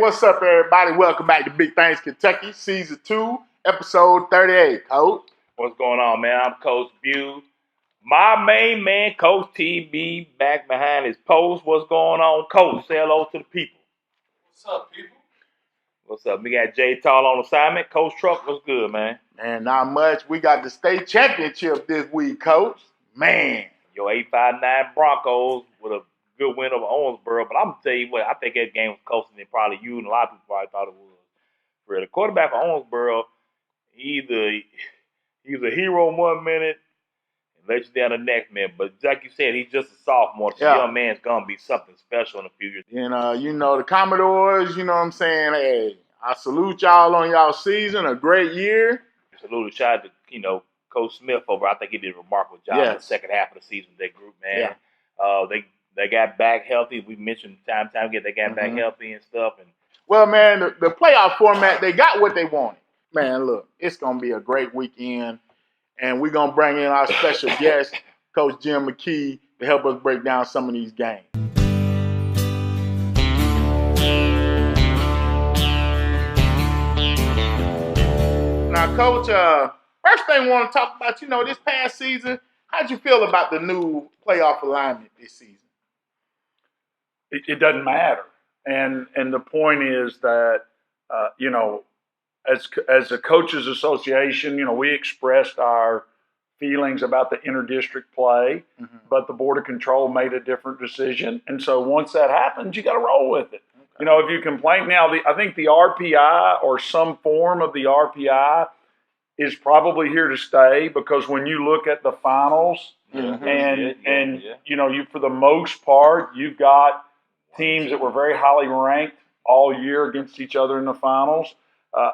what's up, everybody? Welcome back to Big Things Kentucky, Season 2, Episode 38, Coach. What's going on, man? I'm Coach Bew. My main man, Coach TB, back behind his post. What's going on, Coach? Say hello to the people. What's up, people? What's up? We got Jay Tall on assignment. Coach Truck, what's good, man? Man, not much. We got the state championship this week, Coach. Man. Your 859 Broncos with a good win over Owensboro. But I'm going to tell you what, I think that game was closer than probably you and a lot of people probably thought it was. For the quarterback for Owensboro, he's a hero 1 minute and let you down the next minute. But like you said, he's just a sophomore. So young man's going to be something special in the future. And, the Commodores, you know what I'm saying? Hey, I salute y'all on y'all season. A great year. Salute, shout out to, Coach Smith over. I think he did a remarkable job in the second half of the season with that group, man. Yeah. They got back healthy. We mentioned time again they got back healthy and stuff. And well, man, the playoff format, they got what they wanted. Man, look, it's going to be a great weekend. And we're going to bring in our special guest, Coach Jim Mckee, to help us break down some of these games. Now, Coach, first thing we want to talk about, this past season, how'd you feel about the new playoff alignment this season? It doesn't matter. And the point is that, as a coaches association, we expressed our feelings about the interdistrict play, but the Board of Control made a different decision. And so once that happens, you got to roll with it. Okay. If you complain now, I think the RPI or some form of the RPI is probably here to stay, because when you look at the finals you for the most part, you've got teams that were very highly ranked all year against each other in the finals. I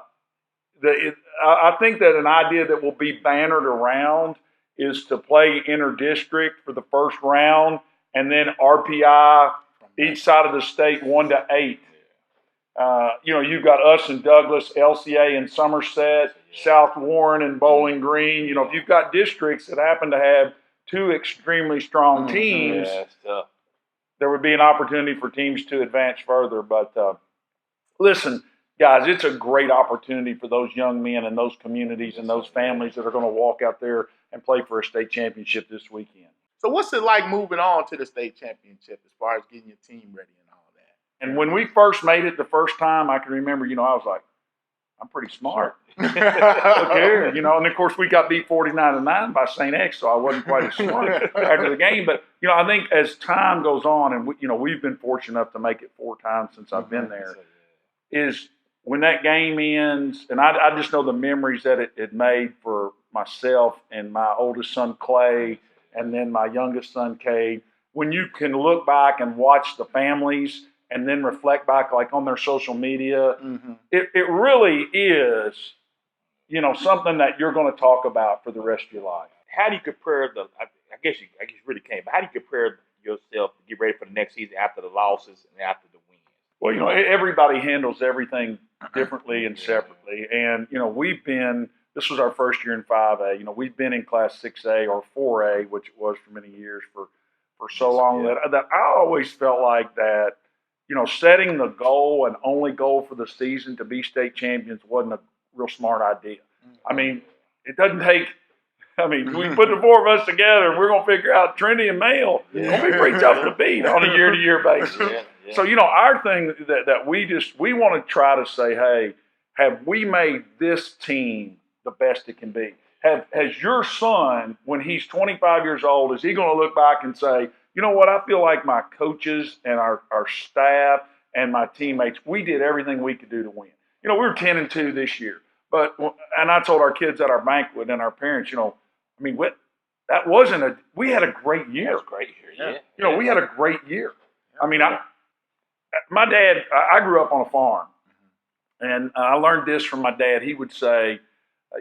think that an idea that will be bannered around is to play interdistrict for the first round and then RPI each side of the state 1 to 8. You've got us and Douglas, LCA and Somerset, South Warren and Bowling Green. If you've got districts that happen to have two extremely strong teams, there would be an opportunity for teams to advance further. But listen, guys, it's a great opportunity for those young men and those communities and those families that are going to walk out there and play for a state championship this weekend. So what's it like moving on to the state championship as far as getting your team ready and all that? And when we first made it the first time, I can remember, I was like, I'm pretty smart. Look here, and of course we got beat 49-9 by St. X, so I wasn't quite as smart after the game. But, I think as time goes on, and we've been fortunate enough to make it 4 times since I've been there, is when that game ends, and I just know the memories that it made for myself and my oldest son, Clay, and then my youngest son, Cade, when you can look back and watch the families and then reflect back like on their social media, it really is, something that you're going to talk about for the rest of your life. How do you compare I guess you really can't, but how do you compare yourself to get ready for the next season after the losses and after the wins? Well, everybody handles everything differently and separately. And, this was our first year in 5A. We've been in Class 6A or 4A, which it was for many years for so long that I always felt like that, setting the goal and only goal for the season to be state champions wasn't a real smart idea. I mean, it doesn't take – we put the 4 of us together and we're going to figure out Trinity and Male. It's going to be pretty tough to beat on a year-to-year basis. So, our thing that we want to try to say, hey, have we made this team the best it can be? Has your son, when he's 25 years old, is he going to look back and say, you know what, I feel like my coaches and our staff and my teammates, we did everything we could do to win. We were 10-2 this year. And I told our kids at our banquet and our parents, that wasn't we had a great year. That was a great year, yeah. We had a great year. My dad, I grew up on a farm. And I learned this from my dad. He would say,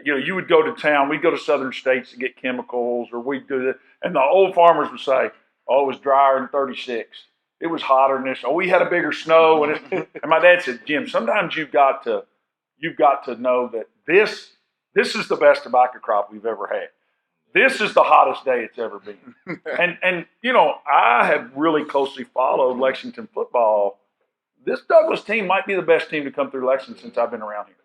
you would go to town. We'd go to southern states to get chemicals, or we'd do that. And the old farmers would say, oh, it was drier than 36. It was hotter than this. Oh, we had a bigger snow. And my dad said, Jim, sometimes you've got to know that this is the best tobacco crop we've ever had. This is the hottest day it's ever been. And I have really closely followed Lexington football this Douglas team might be the best team to come through Lexington since I've been around here.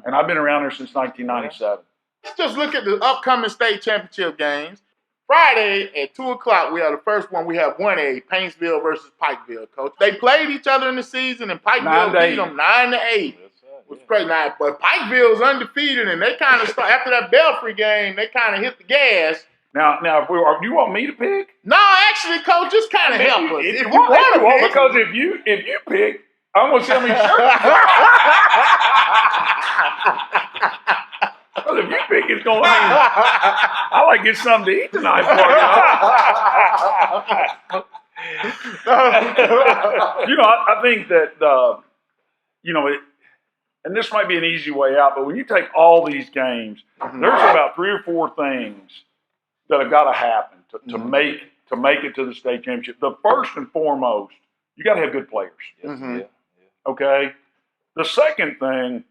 And I've been around here since 1997. Let's just look at the upcoming state championship games. Friday at 2 o'clock, we have the first one. We have 1A, Paintsville versus Pikeville, Coach. They played each other in the season, and Pikeville beat them 9-8. Which is crazy. Now, but Pikeville's undefeated, and they kind of start after that Belfry game. They kind of hit the gas. Now, if do you want me to pick? No, actually, Coach, just kind of help us. If you want to pick, because if you pick, I'm gonna see how many shirts. Because if you pick, it's gonna. I like to get something to eat tonight. I think that and this might be an easy way out, but when you take all these games, there's about 3 or 4 things that have got to happen to make it to the state championship. The first and foremost, you got to have good players. Okay. The second thing,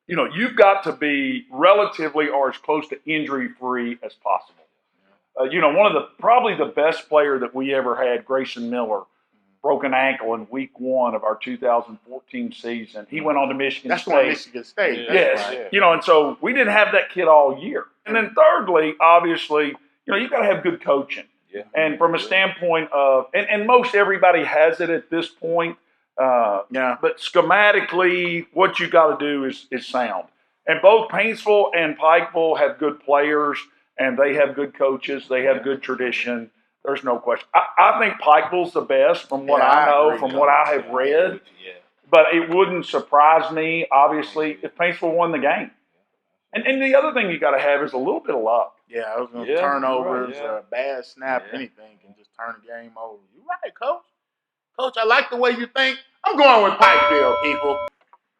you've got to be relatively or as close to injury-free as possible. One of probably the best player that we ever had, Grayson Miller, broke an ankle in week 1 of our 2014 season. He went on to Michigan State. That's on Michigan State. Yes. Right. And so we didn't have that kid all year. And then thirdly, obviously, you've got to have good coaching. Yeah. And from a standpoint of, and most everybody has it at this point. But schematically, what you got to do is sound. And both Paintsville and Pikeville have good players, and they have good coaches. They have good tradition. There's no question. I think Pikeville's the best from what I know, from what I have read. Yeah. But it wouldn't surprise me, obviously, if Paintsville won the game. And the other thing you got to have is a little bit of luck. Yeah, I was going to turnovers or a bad snap, anything can just turn the game over. You're right, Coach. Coach, I like the way you think. I'm going with Pikeville, people.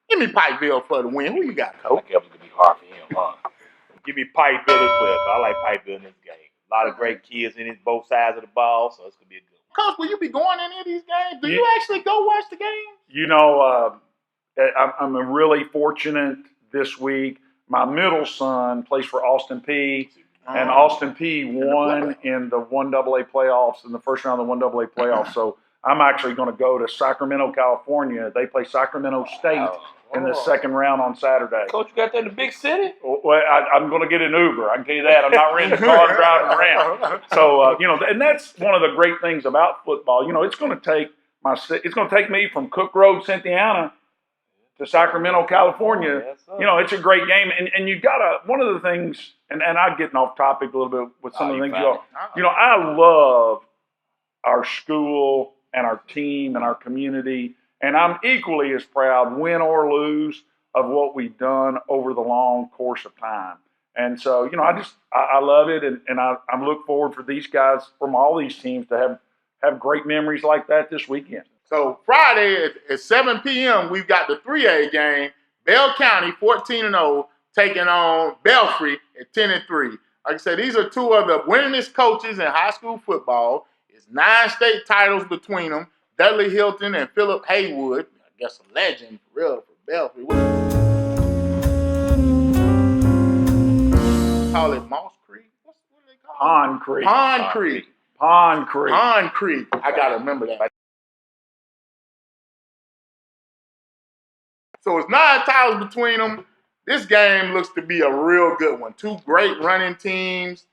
Give me Pikeville for the win. Who you got, Coach? I think it was going to be hard for him, huh? Give me Pikeville as well, because I like Pikeville in this game. A lot of great kids in it, both sides of the ball, so it's going to be a good one. Coach, will you be going in any of these games? Do you actually go watch the games? I'm really fortunate this week. My middle son plays for Austin P, and Austin P won in the 1AA playoffs, in the first round of the 1AA playoffs. So I'm actually going to go to Sacramento, California. They play Sacramento State in the second round on Saturday. Coach, you got that in the big city? Well, I'm going to get an Uber. I can tell you that. I'm not renting a car and driving around. So, and that's one of the great things about football. It's going to take me from Cook Road, Cynthiana, to Sacramento, California. It's a great game. And you got to, one of the things, and I'm getting off topic a little bit with some of the things I love our school and our team and our community. And I'm equally as proud, win or lose, of what we've done over the long course of time. And so, I love it. And I look forward for these guys from all these teams to have great memories like that this weekend. So Friday at 7 p.m., we've got the 3A game. Bell County, 14-0, taking on Belfry at 10-3. Like I said, these are two of the winningest coaches in high school football. It's 9 state titles between them. Dudley Hilton and Philip Haywood. I guess a legend for real for Belfry. Call it Moss Creek? What do they call it? Pond Creek. Pond Creek. Pond Creek. Pond Creek. I got to remember that. So it's 9 titles between them. This game looks to be a real good one. 2 great running teams.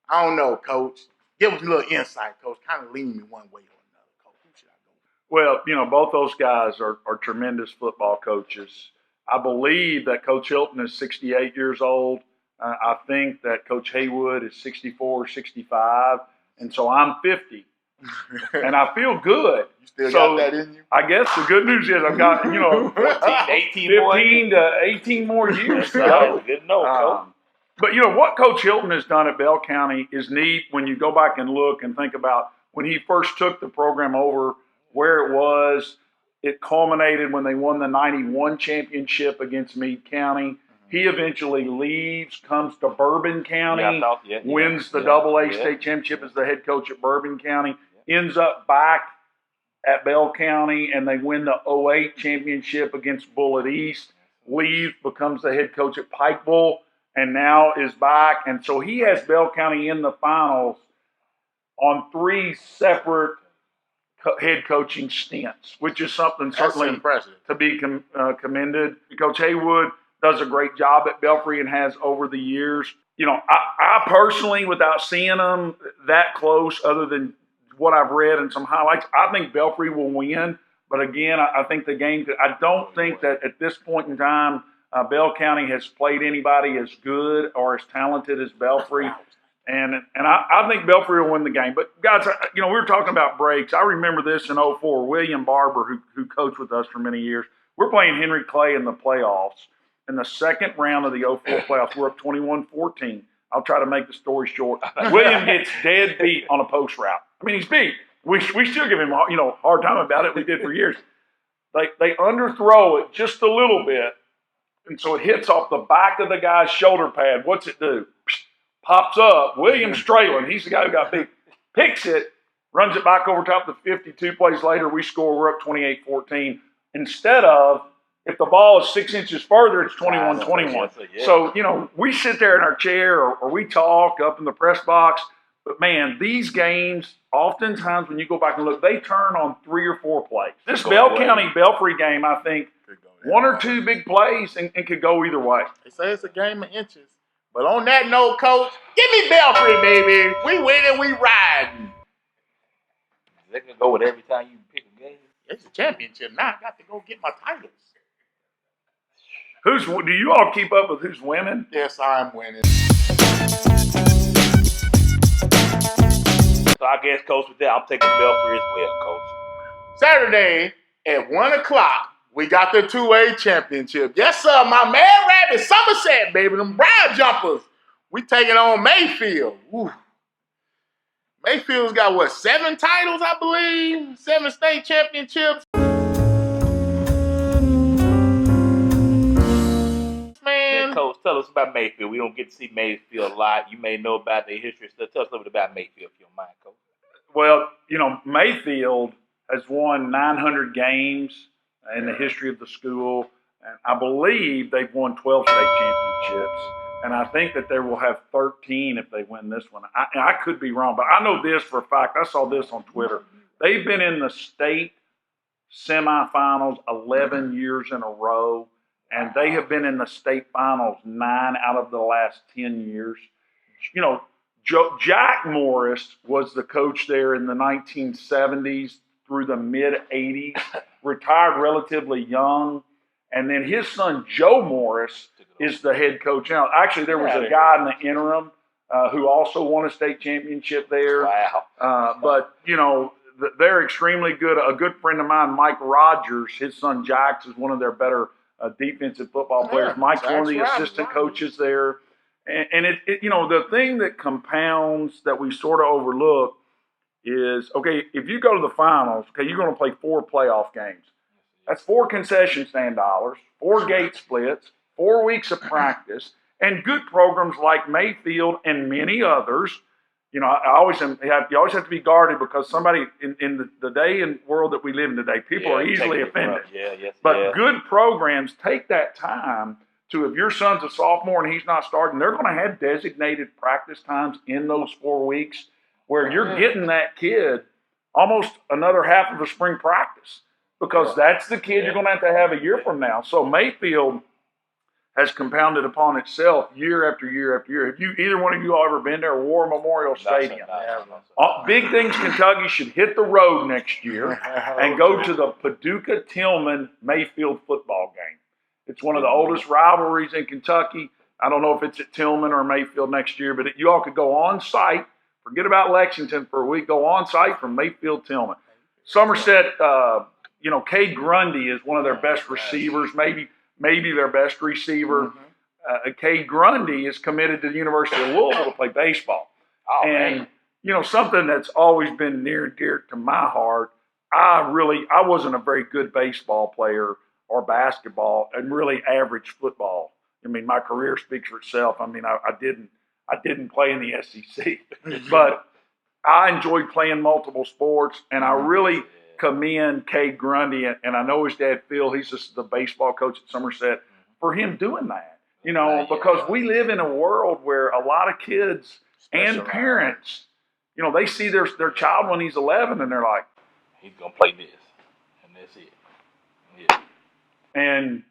I don't know, Coach. Give us a little insight, Coach. Kind of lean me one way or another, Coach. Who should I go with? Well, both those guys are tremendous football coaches. I believe that Coach Hilton is 68 years old. I think that Coach Haywood is 64 or 65. And so I'm 50. And I feel good. You still got that in you? I guess the good news is I've got, 15 to 18 more years. So. Good to know, Coach. But, what Coach Hilton has done at Bell County is neat when you go back and look and think about when he first took the program over, where it was. It culminated when they won the 91 championship against Meade County. He eventually leaves, comes to Bourbon County, wins the AA state championship as the head coach at Bourbon County, ends up back at Bell County, and they win the 08 championship against Bullitt East, leaves, becomes the head coach at Pikeville, and now is back. And so he has Bell County in the finals on 3 separate head coaching stints, which is something That's certainly impressive. to be commended. Coach Haywood does a great job at Belfry and has over the years. You know, I personally, without seeing them that close, other than what I've read and some highlights, I think Belfry will win. But again, I think the game. I don't think that at this point in time, Bell County has played anybody as good or as talented as Belfry. And I think Belfry will win the game. But, guys, you know, we were talking about breaks. I remember this in 04. William Barber, who coached with us for many years, we're playing Henry Clay in the playoffs. In the second round of the 04 playoffs, we're up 21-14. I'll try to make the story short. William gets dead beat on a post route. I mean, he's beat. We still give him, you know, hard time about it. We did for years. They underthrow it just a little bit, and so it hits off the back of the guy's shoulder pad. What's it do? Pops up. William Strayland, he's the guy who got beat, picks it, runs it back over top the 52 plays later. We score. We're up 28-14. Instead of, if the ball is 6 inches further, it's 21-21. So, you know, we sit there in our chair or we talk up in the press box. But, man, these games, oftentimes when you go back and look, they turn on 3 or 4 plays. This Bell County Belfry game, I think, 1 or 2 big plays and could go either way. They say it's a game of inches. But on that note, Coach, give me Belfry, baby. We winning, we riding. They can go with every time you pick a game. It's a championship now. I got to go get my titles. Do you all keep up with who's winning? Yes, I'm winning. So I guess, Coach, with that, I'm taking Belfry as well, Coach. Saturday at 1 o'clock, we got the 2A championship. Yes, sir, my man Rabbit, Somerset, baby, them Brown jumpers. We taking on Mayfield. Ooh. Mayfield's got, what, 7 titles, I believe? 7 state championships. Man. Coach, tell us about Mayfield. We don't get to see Mayfield a lot. You may know about their history. So tell us a little bit about Mayfield, if you don't mind, Coach. Well, you know, Mayfield has won 900 games in the history of the school. And I believe they've won 12 state championships. And I think that they will have 13 if they win this one. I could be wrong, but I know this for a fact. I saw this on Twitter. They've been in the state semifinals 11 years in a row. And they have been in the state finals 9 out of the last 10 years. You know, Jack Morris was the coach there in the 1970s through the mid-'80s, retired relatively young. And then his son, Joe Morris, is the head coach now. Actually, there was a guy in the interim who also won a state championship there. Wow. But, you know, they're extremely good. A good friend of mine, Mike Rogers, his son, Jax, is one of their better defensive football players. Mike's one of the assistant coaches there. And it you know, the thing that compounds that we sort of overlook is, okay, if you go to the finals, okay, you're going to play 4 playoff games. That's 4 concession stand dollars, 4 gate splits, 4 weeks of practice, and good programs like Mayfield and many others. You know, you always have to be guarded because somebody in the day and world that we live in today, people are easily offended. But good programs take that time to, if your son's a sophomore and he's not starting, they're going to have designated practice times in those 4 weeks where you're getting that kid almost another half of a spring practice because that's the kid you're going to have a year from now. So Mayfield has compounded upon itself year after year after year. Have you, either one of you all ever been there, War Memorial Stadium? Big things Kentucky should hit the road next year and go to the Paducah-Tillman Mayfield football game. It's one of the oldest rivalries in Kentucky. I don't know if it's at Tillman or Mayfield next year, but you all could go on site. Forget about Lexington for a week. Go on site from Mayfield-Tillman. Somerset, you know, Cade Grundy is one of their best receivers, maybe their best receiver. Cade Grundy is committed to the University of Louisville to play baseball. You know, something that's always been near and dear to my heart, I wasn't a very good baseball player or basketball and really average football. I mean, my career speaks for itself. I mean, I didn't play in the SEC, but I enjoyed playing multiple sports, and I really commend Cade Grundy, and I know his dad, Phil, he's just the baseball coach at Somerset, for him doing that, you know, because we live in a world where a lot of kids and parents, you know, they see their child when he's 11 and they're like, He's gonna play this, and that's it. Yeah. And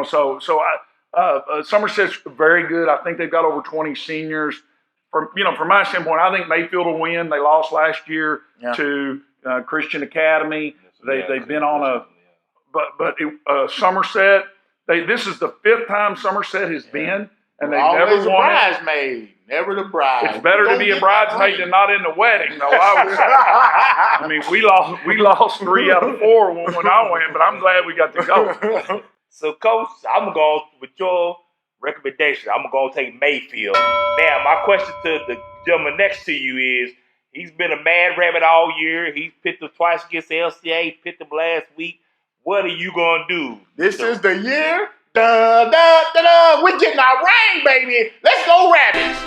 so Somerset's very good. I think they've got over 20 seniors. From my standpoint, I think Mayfield will win. They lost last year to Christian Academy. They've been on a, but Somerset. This is the 5th time Somerset has been, and they've never won it. Bridesmaid, never the bride. It's better to be a bridesmaid than not in the wedding, though. I would say. I mean, we lost 3 out of 4 when I went, but I'm glad we got to go. So, Coach, I'm going to go with your recommendation. I'm going to take Mayfield. Now, my question to the gentleman next to you is, he's been a mad rabbit all year. He's picked him twice against the LCA. He picked him last week. What are you going to do? This is the year. Da, da, da, da. We're getting our ring, baby. Let's go, Rabbits.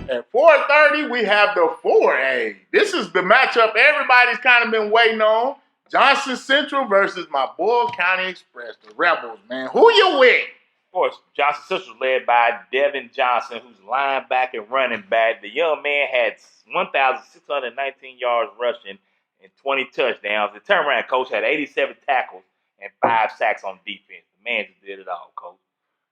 At 4:30, we have the 4A. This is the matchup everybody's kind of been waiting on. Johnson Central versus my Boyle County Express, the Rebels, man. Who you with? Of course, Johnson Central led by Devin Johnson, who's linebacker and running back. The young man had 1,619 yards rushing and 20 touchdowns. The turnaround coach had 87 tackles and 5 sacks on defense. The man just did it all, Coach.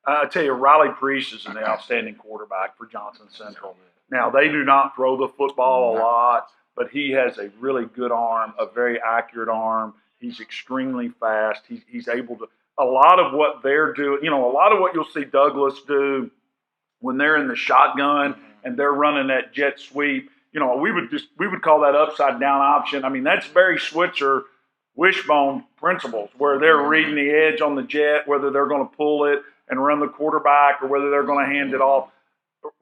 I tell you, Riley Priest is an outstanding quarterback for Johnson Central. Now, they do not throw the football a lot, but he has a really good arm, a very accurate arm. He's extremely fast. He's able to – a lot of what they're doing, a lot of what you'll see Douglas do when they're in the shotgun and they're running that jet sweep, we would call that upside down option. I mean, that's Barry Switzer wishbone principles, where they're reading the edge on the jet, whether they're going to pull it and run the quarterback or whether they're going to hand it off.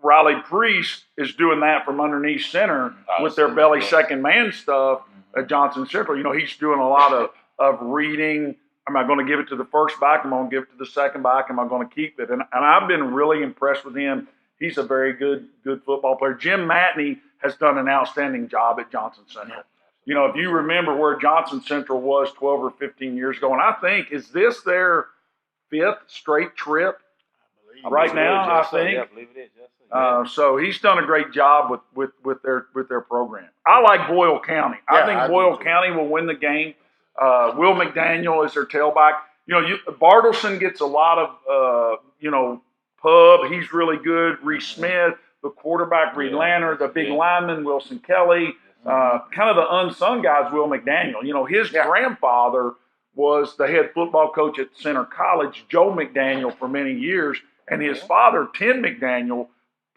Riley Priest is doing that from underneath center with their belly second man stuff at Johnson Central. He's doing a lot of reading. Am I going to give it to the first back? Am I going to give it to the second back? Am I going to keep it? And I've been really impressed with him. He's a very good football player. Jim Matney has done an outstanding job at Johnson Central. If you remember where Johnson Central was 12 or 15 years ago, and I think, is this their 5th straight trip right now, I think? Yeah, I believe it is. So he's done a great job with their program. I like Boyle County. I think Boyle County will win the game. Will McDaniel is their tailback. Bartleson gets a lot of pub. He's really good. Reese Smith, the quarterback, Reed Lanner, the big lineman, Wilson Kelly. Kind of the unsung guys, Will McDaniel. His grandfather was the head football coach at Center College, Joe McDaniel, for many years. And his father, Tim McDaniel,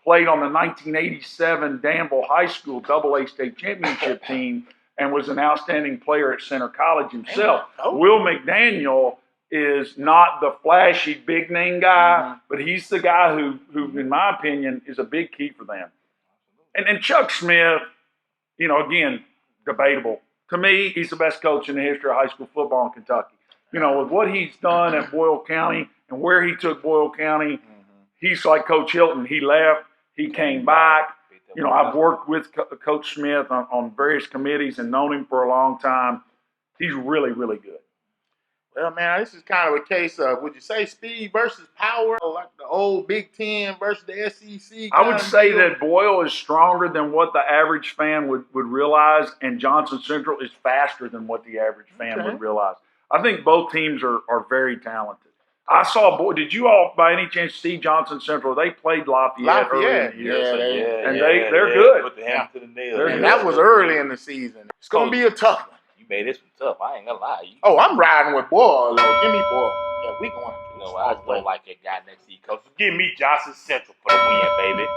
played on the 1987 Danville High School AA state championship team and was an outstanding player at Center College himself. Will McDaniel is not the flashy big name guy, but he's the guy who, in my opinion, is a big key for them. And Chuck Smith, again, debatable. To me, he's the best coach in the history of high school football in Kentucky. With what he's done at Boyle County and where he took Boyle County, he's like Coach Hilton. He left, he came back. I've worked with Coach Smith on various committees and known him for a long time. He's really, really good. Well, man, this is kind of a case of, would you say speed versus power, like the old Big Ten versus the SEC? I would say that Boyle is stronger than what the average fan would realize, and Johnson Central is faster than what the average fan would realize. I think both teams are very talented. I saw, did you all by any chance see Johnson Central? They played Lafayette early in the year. They're good. Put the hammer to the nail. And that was early in the season. It's going to be a tough one. You made this one tough. I ain't going to lie. I'm riding with Boyle, though. Give me Boyle. Yeah, we going. I just don't like that guy next to you, Coach. Give me Johnson Central for the win, baby.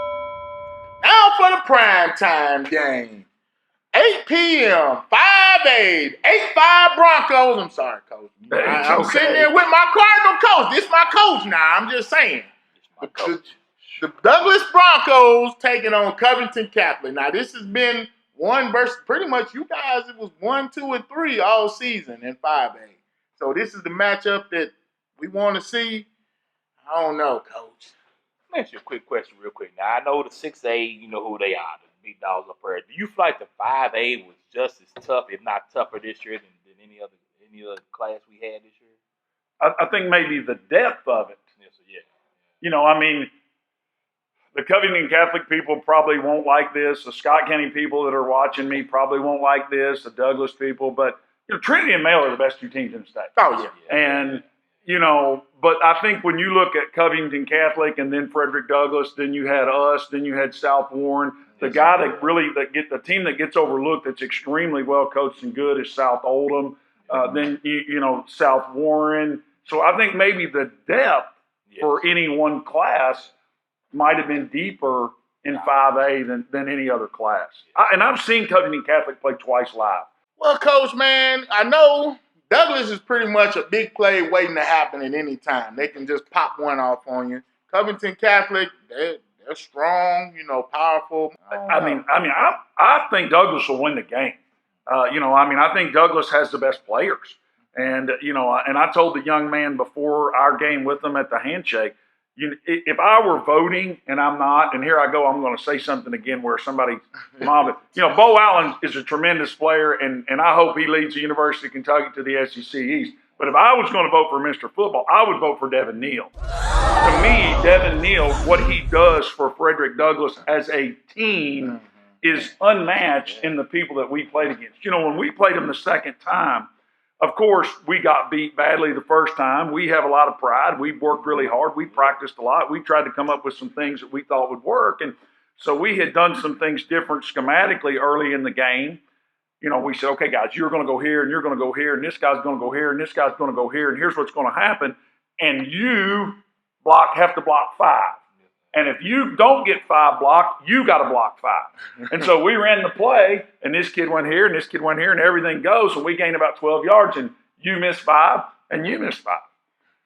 Now for the primetime game. 8 p.m., 5-8, 8-5 Broncos. I'm sorry, Coach. I'm sitting there with my Cardinal coach. This is my coach now. I'm just saying. The Douglas Broncos taking on Covington Catholic. Now, this has been one versus pretty much you guys. It was 1, 2, and 3 all season in 5A. So this is the matchup that we want to see. I don't know, Coach. Let me ask you a quick question real quick. Now, I know the 6A, you know who they are. Big dogs up there. Do you feel like the 5A was just as tough, if not tougher, this year than any other class we had this year? I think maybe the depth of it. Yes, yeah. I mean, the Covington Catholic people probably won't like this. The Scott County people that are watching me probably won't like this. The Douglas people, but Trinity and Male are the best two teams in the state. Oh yeah. And but I think when you look at Covington Catholic and then Frederick Douglass, then you had us, then you had South Warren. The guy the team that gets overlooked that's extremely well coached and good is South Oldham. Then South Warren. So I think maybe the depth for any one class might have been deeper in 5A than any other class. And I've seen Covington Catholic play twice live. Well, Coach, man, I know Douglas is pretty much a big play waiting to happen at any time. They can just pop one off on you. Covington Catholic, they're strong, powerful. I think Douglas will win the game. I think Douglas has the best players. And, and I told the young man before our game with them at the handshake, if I were voting and I'm not, and here I go, I'm going to say something again where somebody mobbed it. Bo Allen is a tremendous player, and I hope he leads the University of Kentucky to the SEC East. But if I was going to vote for Mr. Football, I would vote for Devin Neal. To me, Devin Neal, what he does for Frederick Douglass as a team is unmatched in the people that we played against. When we played them the second time, of course, we got beat badly the first time. We have a lot of pride. We worked really hard. We practiced a lot. We tried to come up with some things that we thought would work. And so we had done some things different schematically early in the game. We said, okay, guys, you're going to go here, and you're going to go here, and this guy's going to go here, and this guy's going to go here, and here's what's going to happen. And you have to block 5. And if you don't get 5 blocked, you got to block 5. And so we ran the play, and this kid went here, and this kid went here, and everything goes. And we gained about 12 yards, and you missed 5, and you missed 5.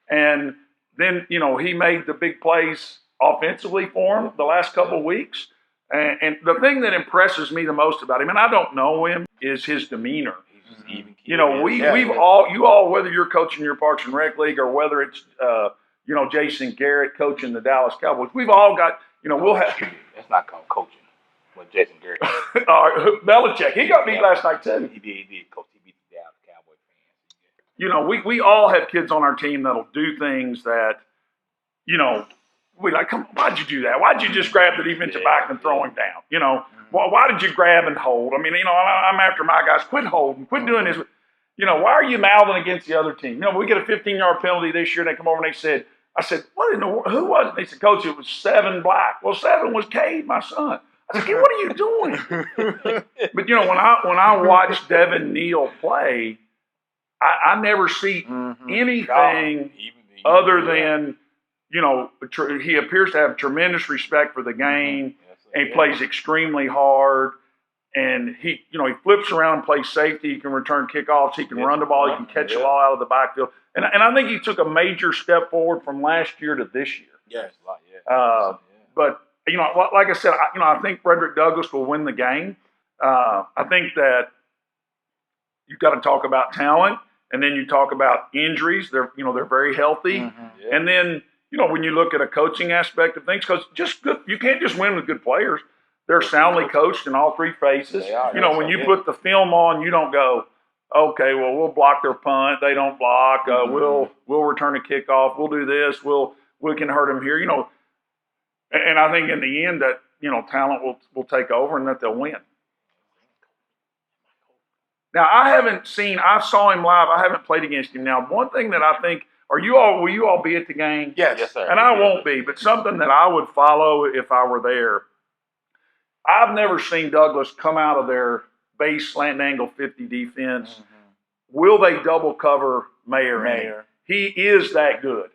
And then, he made the big plays offensively for him the last couple of weeks. And the thing that impresses me the most about him, and I don't know him, is his demeanor. You all, whether you're coaching your Parks and Rec League or whether it's, Jason Garrett coaching the Dallas Cowboys, we've all got, we'll have. That's not called coaching. What Jason Garrett. Belichick, he got beat last night too. He did. Coach, he beat the Dallas Cowboys fans. We all have kids on our team that'll do things that, we like, come on, why'd you do that? Why'd you just grab the defensive back and throw him down? Why did you grab and hold? I'm after my guys. Quit holding. Quit doing this. Why are you mouthing against the other team? We get a 15-yard penalty this year. They come over and I said, what in the world? Who was it? They said, Coach, it was 7 black. Well, 7 was Cade, my son. I said, hey, what are you doing? But, when I watch Devin Neal play, I never see anything other than, he appears to have tremendous respect for the game, and he plays extremely hard. And he flips around and plays safety. He can return kickoffs. He can run the ball. He can catch the ball out of the backfield. And I think he took a major step forward from last year to this year. Yes. But, like I said, I think Frederick Douglass will win the game. I think that you've got to talk about talent, and then you talk about injuries. They're very healthy. And then, when you look at a coaching aspect of things, because you can't just win with good players. They're soundly coached in all 3 phases. When you put the film on, you don't go, okay, well, we'll block their punt. They don't block. We'll return a kickoff. We'll do this. We can hurt them here. And I think in the end that talent will take over and that they'll win. Now I saw him live. I haven't played against him. Now one thing that I think, will you all be at the game? Yes, sir. And I won't be, but something that I would follow if I were there. I've never seen Douglas come out of their base slant angle 50 defense. Will they double cover Mayer? He is that good.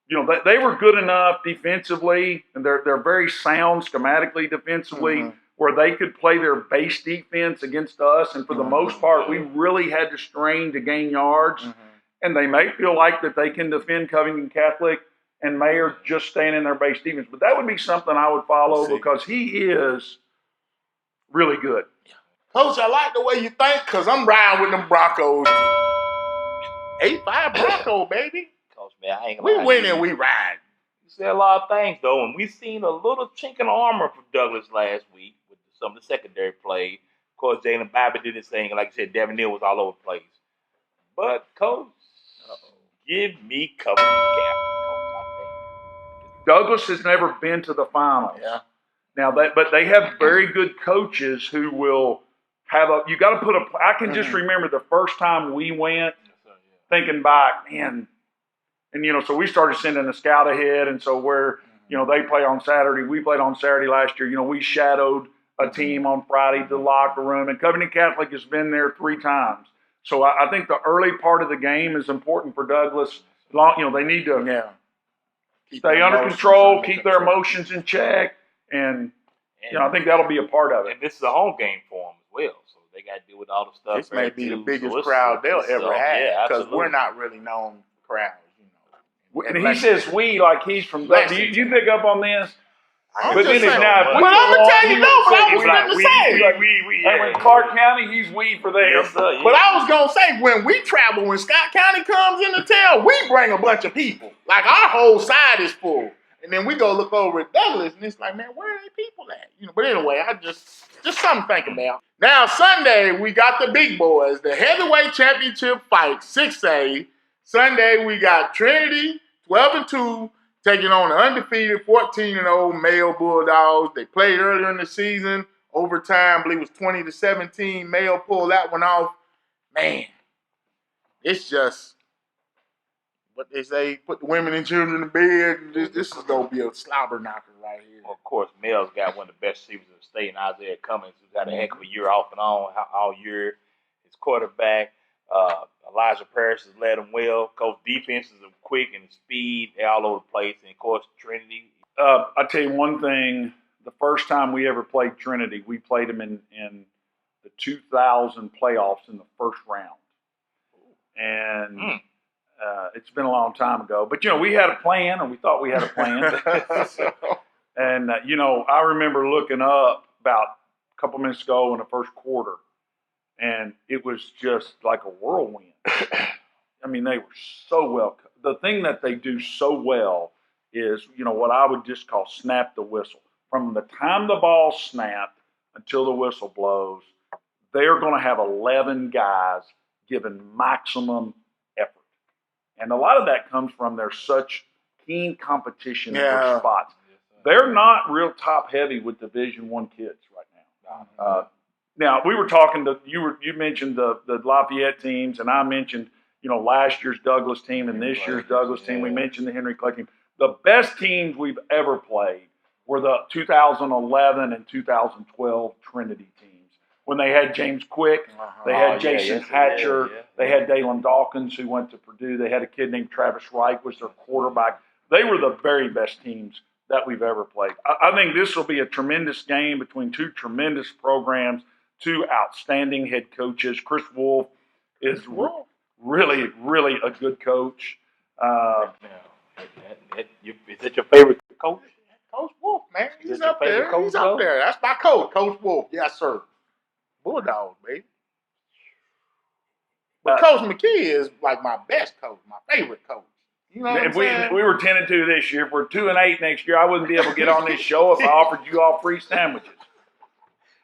They were good enough defensively, and they're very sound schematically defensively, where they could play their base defense against us. And for the most part, we really had to strain to gain yards. And they may feel like that they can defend Covington Catholic and Mayer just staying in their base defense. But that would be something I would follow because he is really good. Coach, I like the way you think because I'm riding with them Broncos. 8-5 Bronco, baby. Coach, man, I ain't We gonna win and we ride. You said a lot of things, though, and we seen a little chink in the armor from Douglas last week with some of the secondary play. Of course, Jalen Bobby did his thing, and like I said, Devin Neal was all over the place. But, Coach, give me Covington Catholic, Coach, I think. Douglas has never been to the finals. Yeah. Now, but they have very good coaches who will have a. You got to put a. I can just remember the first time we went, thinking back, man, and so we started sending a scout ahead, and so where they play on Saturday, we played on Saturday last year. We shadowed a team on Friday to the locker room, and Covington Catholic has been there 3 times. So I think the early part of the game is important for Douglas. They need to stay under control, keep their emotions in check, and I think that'll be a part of it. And this is a home game for them as well, so they got to deal with all the stuff. This may be the biggest crowd they'll ever have because we're not really known crowds. And he says we like he's from. Do you pick up on this? But I'm gonna tell you no. But I was gonna say, and when Clark County, he's we for them. Yes, sir, yeah. But I was gonna say when we travel, when Scott County comes into town, we bring a bunch of people. Like our whole side is full, and then we go look over at Douglas, and it's like, man, where are they people at? But anyway, I just something to think about. Now Sunday we got the big boys, the heavyweight championship fight, 6A. Sunday we got Trinity, 12-2. Taking on the undefeated 14-0 Mayo Bulldogs. They played earlier in the season. Overtime, I believe it was 20-17. Mayo pulled that one off. Man, it's just what they say, put the women and children to bed. This is going to be a slobber knocker right here. Well, of course, Mayo's got one of the best receivers in the state, and Isaiah Cummings, who's had a heck of a year off and on all year. His quarterback, Elijah Parrish has led them well. Coach defenses are quick and speed. They're all over the place. And, of course, Trinity. I'll tell you one thing. The first time we ever played Trinity, we played them in the 2000 playoffs in the first round. And it's been a long time ago. But, we had a plan, or we thought we had a plan. And, I remember looking up about a couple minutes ago in the first quarter, and it was just like a whirlwind. I mean, they were so well. The thing that they do so well is, what I would just call snap the whistle. From the time the ball snapped until the whistle blows, they're going to have 11 guys giving maximum effort. And a lot of that comes from their such keen competition for spots. They're not real top heavy with Division I kids right now. Now, we were talking to you mentioned the Lafayette teams, and I mentioned last year's Douglas team and this year's Douglas team. We mentioned the Henry Clay team. The best teams we've ever played were the 2011 and 2012 Trinity teams. When they had James Quick, they had Jason Hatcher, they had Dalen Dawkins who went to Purdue. They had a kid named Travis Wright was their quarterback. They were the very best teams that we've ever played. I think this will be a tremendous game between 2 tremendous programs, 2 outstanding head coaches. Chris Wolf is really, really a good coach. Is that your favorite coach? Coach Wolf, man. He's up there. He's up there. That's my coach, Coach Wolf. Yes, sir. Bulldogs, baby. But Coach Mckee is like my best coach, my favorite coach. You know what I'm saying? We were 10-2 this year. If we're 2-8 next year, I wouldn't be able to get on this show if I offered you all free sandwiches.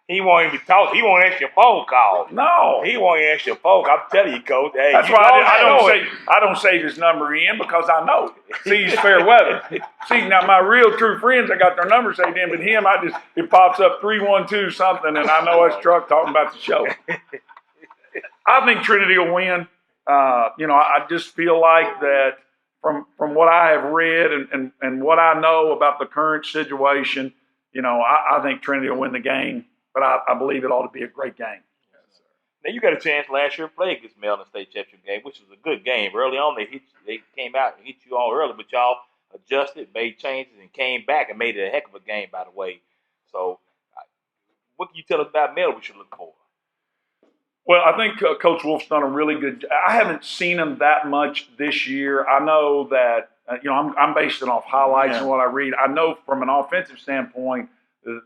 He won't even talk. He won't answer your phone call. No, he won't answer your phone. I'm telling you, Coach. Hey, that's why I don't save his number in because I know. See, he's fair weather. See, now my real true friends, I got their number saved in, but him, it pops up 312 something, and I know it's Truck talking about the show. I think Trinity will win. I just feel like that from what I have read and what I know about the current situation, I think Trinity will win the game. But I believe it ought to be a great game. Yes, sir. Now, you got a chance last year to play against Maryland State Championship game, which was a good game. Early on, they came out and hit you all early, but y'all adjusted, made changes, and came back and made it a heck of a game, by the way. So, what can you tell us about Maryland we should look for? Well, I think Coach Wolf's done a really good – I haven't seen him that much this year. I know that, I'm basing it off highlights and what I read. I know from an offensive standpoint –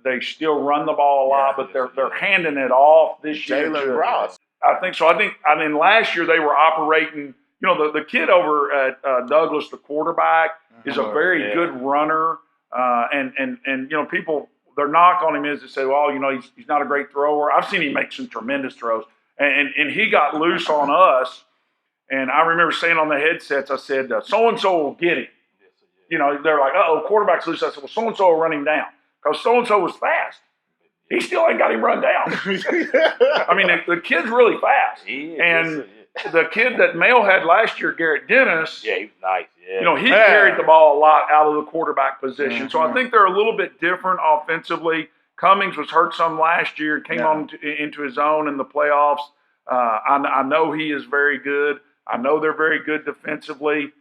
they still run the ball a lot, but they're handing it off this year. Jalen Ross. I think so. I mean, last year they were operating. The kid over at Douglas, the quarterback, is a very good runner. And people, their knock on him is to say, well, he's not a great thrower. I've seen him make some tremendous throws, and he got loose on us. And I remember saying on the headsets, I said, so and so will get him. You know, they're like, "Uh-oh, quarterback's loose." I said, "Well, so-and-so will run him down because so-and-so was fast. He still ain't got him run down." I mean, the kid's really fast. And the kid that Male had last year, Garrett Dennis, yeah, he was nice. Yeah. you know, he carried the ball a lot out of the quarterback position. So I think they're a little bit different offensively. Cummings was hurt some last year, came on into his own in the playoffs. I know he is very good. I know they're very good defensively.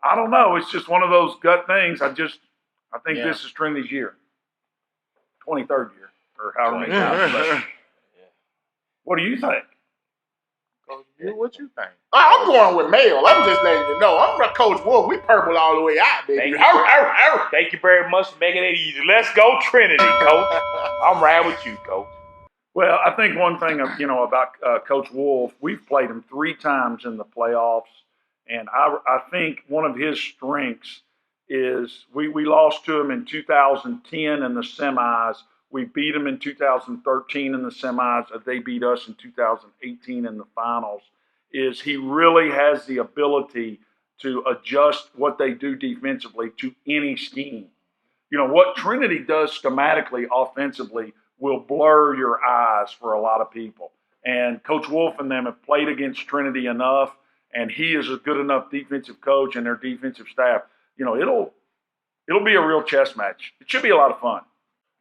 I don't know. It's just one of those gut things. I think this is Trinity's year. 23rd year, or however many times. What do you think? What you think? I'm going with Male. I'm just letting you know. I'm Coach Wolf. We purple all the way out, baby. Thank you very much for making it easy. Let's go Trinity, Coach. I'm right with you, Coach. Well, I think one thing about Coach Wolf, we've played him 3 times in the playoffs, and I think one of his strengths is we lost to him in 2010 in the semis. We beat them in 2013 in the semis. They beat us in 2018 in the finals. Is he really has the ability to adjust what they do defensively to any scheme. You know, what Trinity does schematically, offensively, will blur your eyes for a lot of people. And Coach Wolf and them have played against Trinity enough, and he is a good enough defensive coach and their defensive staff. You know, it'll be a real chess match. It should be a lot of fun.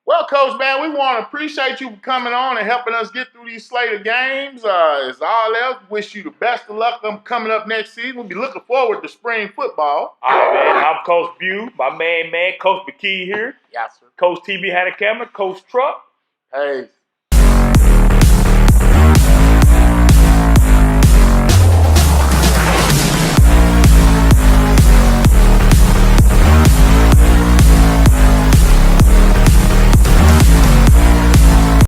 Well, Coach, man, we want to appreciate you for coming on and helping us get through these slate of games. As all else, wish you the best of luck coming up next season. We'll be looking forward to spring football. All right, man. I'm Coach Bew, my man, Coach Mckee here. Yes, sir. Coach TB had a camera, Coach Truck. Hey.